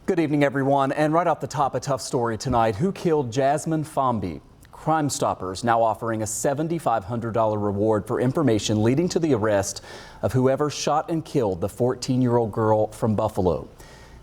Good evening, everyone. And right off the top, a tough story tonight. Who killed Jazzmine Fomby? Crime Stoppers now offering a $7,500 reward for information leading to the arrest of whoever shot and killed the 14-year-old girl from Buffalo.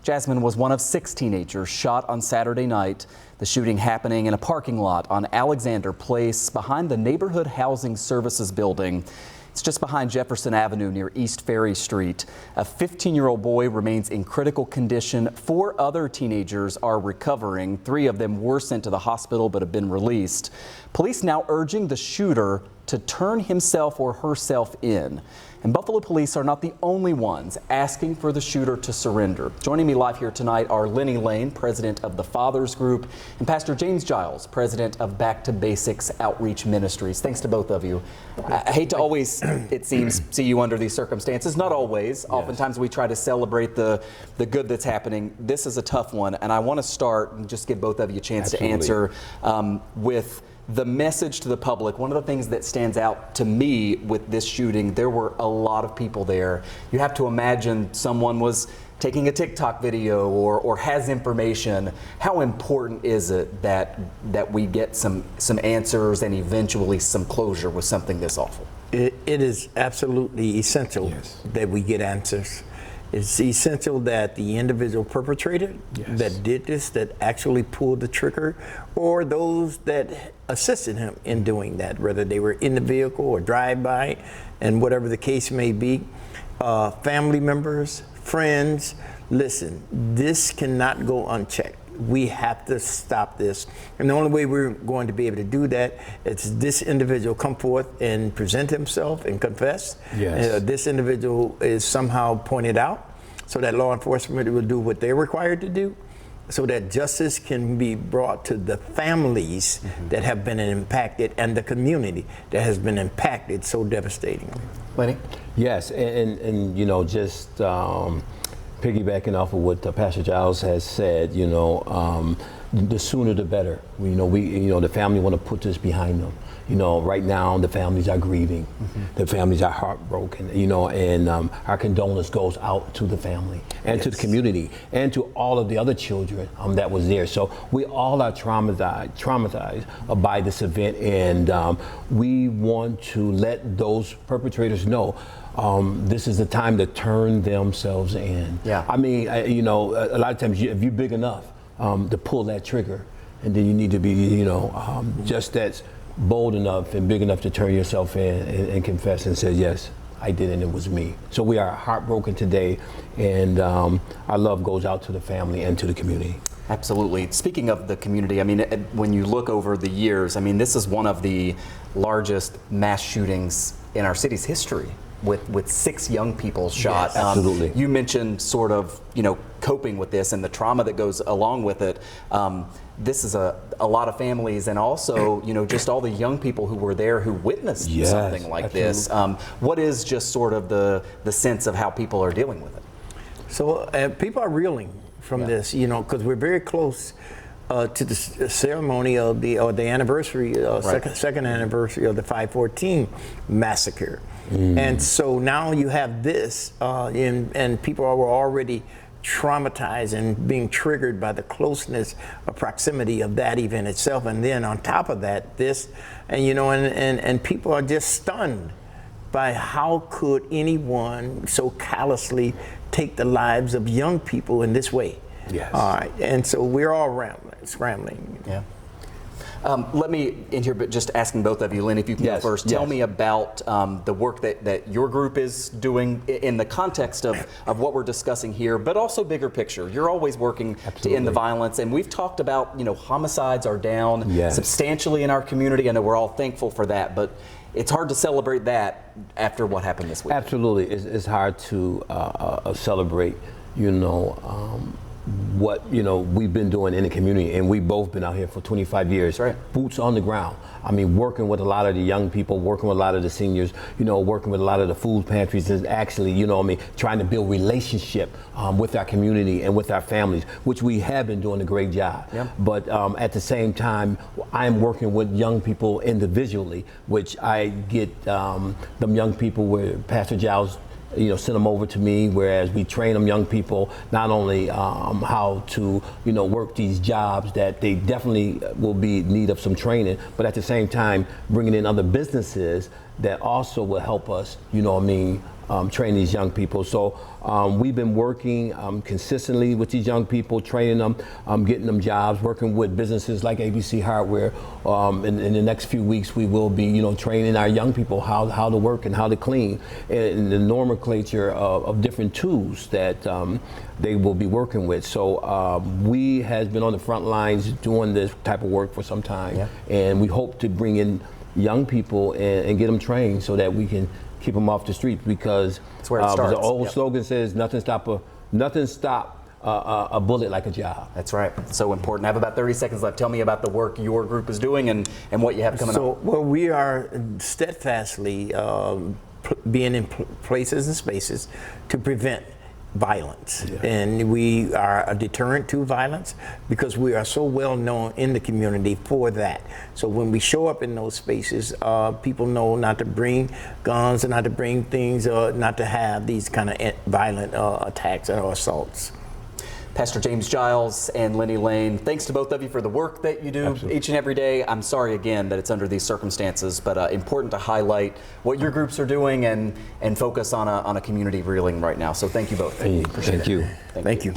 Jazzmine was one of 6 teenagers shot on Saturday night. The shooting happening in a parking lot on Alexander Place behind the Neighborhood Housing Services building. It's just behind Jefferson Avenue near East Ferry Street. A 15-year-old boy remains in critical condition. 4 other teenagers are recovering. 3 of them were sent to the hospital but have been released. Police now urging the shooter to turn himself or herself in. And Buffalo police are not the only ones asking for the shooter to surrender. Joining me live here tonight are Lenny Lane, president of the Fathers Group, and Pastor James Giles, president of Back to Basics Outreach Ministries. Thanks to both of you. I hate to always, it seems, see you under these circumstances. Not always. Yes. Oftentimes we try to celebrate the good that's happening. This is a tough one, and I want to start and just give both of you a chance to answer with the message to the public. One of the things that stands out to me with this shooting, there were a lot of people there. You have to imagine someone was taking a TikTok video or has information. How important is it that we get some answers and eventually some closure with something this awful? It is absolutely essential that we get answers. It's essential that the individual perpetrator that did this, that actually pulled the trigger, or those that assisted him in doing that, whether they were in the vehicle or drive-by, and whatever the case may be. Family members, friends, listen, this cannot go unchecked. We have to stop this. And the only way we're going to be able to do that is this individual come forth and present himself and confess. This individual is somehow pointed out so that law enforcement will do what they're required to do, so that justice can be brought to the families that have been impacted and the community that has been impacted so devastatingly. Lenny? Yes, and you know, just piggybacking off of what Pastor Giles has said, you know, the sooner the better. The family want to put this behind them. You know, right now the families are grieving, the families are heartbroken. You know, and our condolence goes out to the family and to the community and to all of the other children that was there. So we all are traumatized by this event, and we want to let those perpetrators know. This is the time to turn themselves in. I mean, you know, a lot of times if you're big enough to pull that trigger, and then you need to be, you know, just as bold enough and big enough to turn yourself in and confess and say, yes, I did, and it was me. So we are heartbroken today, and our love goes out to the family and to the community. Absolutely. Speaking of the community, I mean, when you look over the years, I mean, this is one of the largest mass shootings in our city's history, with 6 young people shot. Yes, absolutely. You mentioned sort of, you know, coping with this and the trauma that goes along with it. This is a lot of families, and also, you know, just all the young people who were there who witnessed something like this. What is just sort of the sense of how people are dealing with it? So people are reeling from this, you know, because we're very close to the ceremony of the anniversary, second anniversary of the 514 massacre. And so now you have this, and people were already traumatized and being triggered by the closeness or proximity of that event itself. And then on top of that, this, and you know, and people are just stunned by how could anyone so callously take the lives of young people in this way. All right, and so we're all scrambling. Let me end here, but just asking both of you, Lynn, if you can go first. Tell me about the work that your group is doing in the context of what we're discussing here, but also bigger picture. You're always working to end the violence, and we've talked about, you know, homicides are down substantially in our community. I know we're all thankful for that, but it's hard to celebrate that after what happened this week. Absolutely, it's hard to celebrate, you know, what, you know, we've been doing in the community, and we've both been out here for 25 years, boots on the ground. I mean, working with a lot of the young people, working with a lot of the seniors, you know, working with a lot of the food pantries, and actually, you know, I mean, trying to build relationship with our community and with our families, which we have been doing a great job. But at the same time, I'm working with young people individually, which I get them young people where Pastor Giles send them over to me, whereas we train them young people not only how to work these jobs that they definitely will be in need of some training, but at the same time bringing in other businesses that also will help us, train these young people. So we've been working consistently with these young people, training them, getting them jobs, working with businesses like ABC Hardware. In the next few weeks, we will be, training our young people how to work and how to clean, and the nomenclature of different tools that they will be working with. So we has been on the front lines doing this type of work for some time, and we hope to bring in young people and get them trained so that we can keep them off the street, because that's where it starts. The old slogan says, nothing stop a bullet like a job. That's right. So important. I have about 30 seconds left. Tell me about the work your group is doing and what you have coming up. Well, we are steadfastly being in places and spaces to prevent violence, and we are a deterrent to violence because we are so well known in the community for that. So when we show up in those spaces, people know not to bring guns and not to bring things, not to have these kind of violent attacks or assaults. Pastor James Giles and Lenny Lane, thanks to both of you for the work that you do each and every day. I'm sorry again that it's under these circumstances, but important to highlight what your groups are doing and focus on a community reeling right now. So thank you both. Thank you. Thank you.